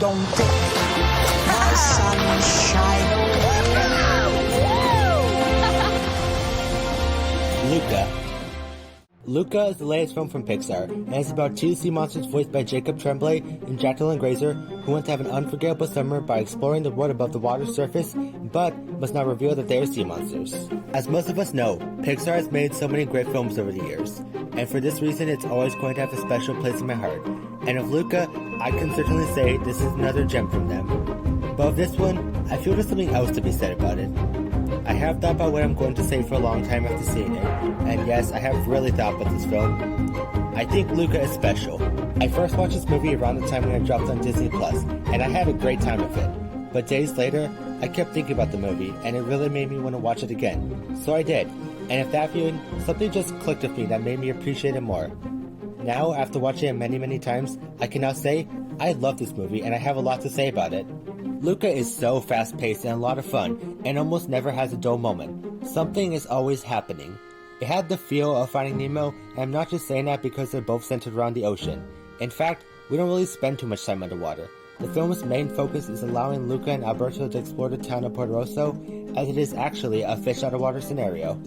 don't take my sunshine away. Luca. Luca is the latest film from Pixar, and it's about two sea monsters voiced by Jacob Tremblay and Jacqueline Grazer, who want to have an unforgettable summer by exploring the world above the water's surface, but must not reveal that they are sea monsters. As most of us know, Pixar has made so many great films over the years, and for this reason it's always going to have a special place in my heart. And of Luca, I can certainly say this is another gem from them. But of this one, I feel there's something else to be said about it. I have thought about what I'm going to say for a long time after seeing it, and yes, I have really thought about this film. I think Luca is special. I first watched this movie around the time when it dropped on Disney Plus, and I had a great time with it. But days later, I kept thinking about the movie, and it really made me want to watch it again. So I did, and at that viewing, something just clicked with me that made me appreciate it more. Now, after watching it many times, I can now say, I love this movie, and I have a lot to say about it. Luca is so fast-paced and a lot of fun, and almost never has a dull moment. Something is always happening. It had the feel of Finding Nemo, and I'm not just saying that because they're both centered around the ocean. In fact, we don't really spend too much time underwater. The film's main focus is allowing Luca and Alberto to explore the town of Porto Rosso, as it is actually a fish-out-of-water scenario.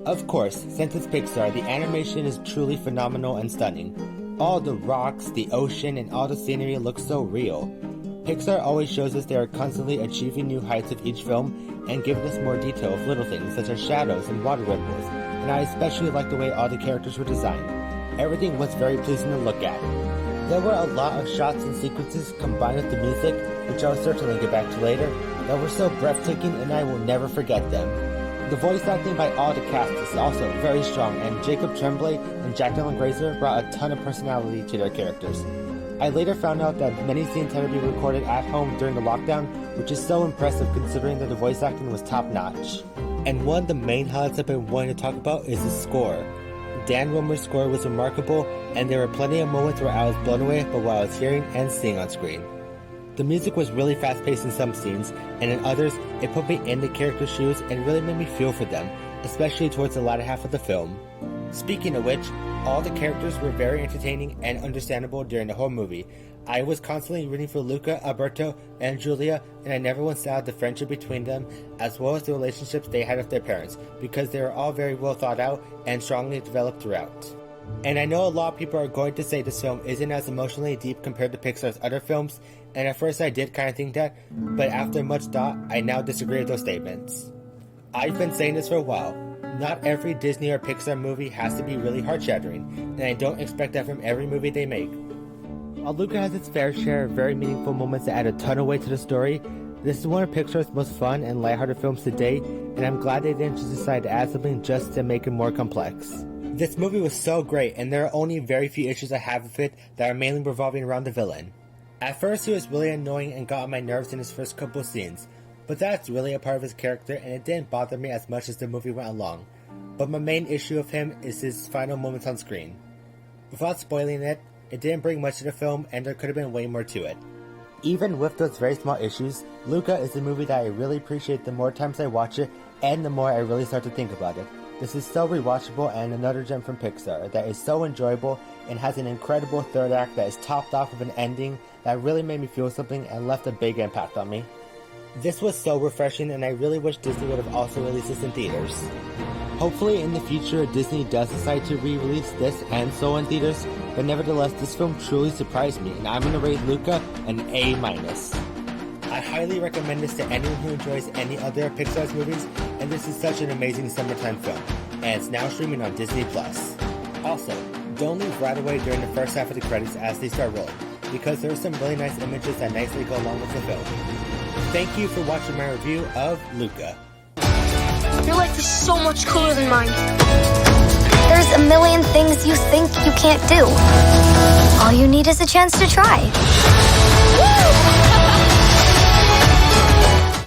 Of course, since it's Pixar, the animation is truly phenomenal and stunning. All the rocks, the ocean, and all the scenery look so real. Pixar always shows us they are constantly achieving new heights with each film and giving us more detail of little things such as shadows and water ripples, and I especially like the way all the characters were designed. Everything was very pleasing to look at. There were a lot of shots and sequences combined with the music, which I'll certainly get back to later, that were so breathtaking and I will never forget them. The voice acting by all the cast is also very strong, and Jacob Tremblay and Jacqueline Grazer brought a ton of personality to their characters. I later found out that many scenes had to be recorded at home during the lockdown, which is so impressive considering that the voice acting was top-notch. And one of the main highlights I've been wanting to talk about is the score. Dan Romer's score was remarkable, and there were plenty of moments where I was blown away by what I was hearing and seeing on screen. The music was really fast-paced in some scenes, and in others, it put me in the characters' shoes and really made me feel for them, especially towards the latter half of the film. Speaking of which, all the characters were very entertaining and understandable during the whole movie. I was constantly rooting for Luca, Alberto, and Julia, and I never once doubted the friendship between them, as well as the relationships they had with their parents, because they were all very well thought out and strongly developed throughout. And I know a lot of people are going to say this film isn't as emotionally deep compared to Pixar's other films, and at first I did kind of think that, but after much thought, I now disagree with those statements. I've been saying this for a while. Not every Disney or Pixar movie has to be really heart-shattering, and I don't expect that from every movie they make. While Luca has its fair share of very meaningful moments that add a ton of weight to the story, this is one of Pixar's most fun and lighthearted films to date, and I'm glad they didn't just decide to add something just to make it more complex. This movie was so great, and there are only very few issues I have with it that are mainly revolving around the villain. At first he was really annoying and got on my nerves in his first couple of scenes, but that's really a part of his character and it didn't bother me as much as the movie went along. But my main issue with him is his final moments on screen. Without spoiling it, it didn't bring much to the film and there could have been way more to it. Even with those very small issues, Luca is a movie that I really appreciate the more times I watch it and the more I really start to think about it. This is so rewatchable and another gem from Pixar that is so enjoyable and has an incredible third act that is topped off with an ending that really made me feel something and left a big impact on me. This was so refreshing and I really wish Disney would have also released this in theaters. Hopefully in the future Disney does decide to re-release this and Soul in theaters, but nevertheless this film truly surprised me and I'm going to rate Luca an A-. I highly recommend this to anyone who enjoys any other Pixar's movies, and this is such an amazing summertime film, and it's now streaming on Disney+. Also, don't leave right away during the first half of the credits as they start rolling, because there are some really nice images that nicely go along with the film. Thank you for watching my review of Luca. Your life is so much cooler than mine. There's a million things you think you can't do. All you need is a chance to try. Woo!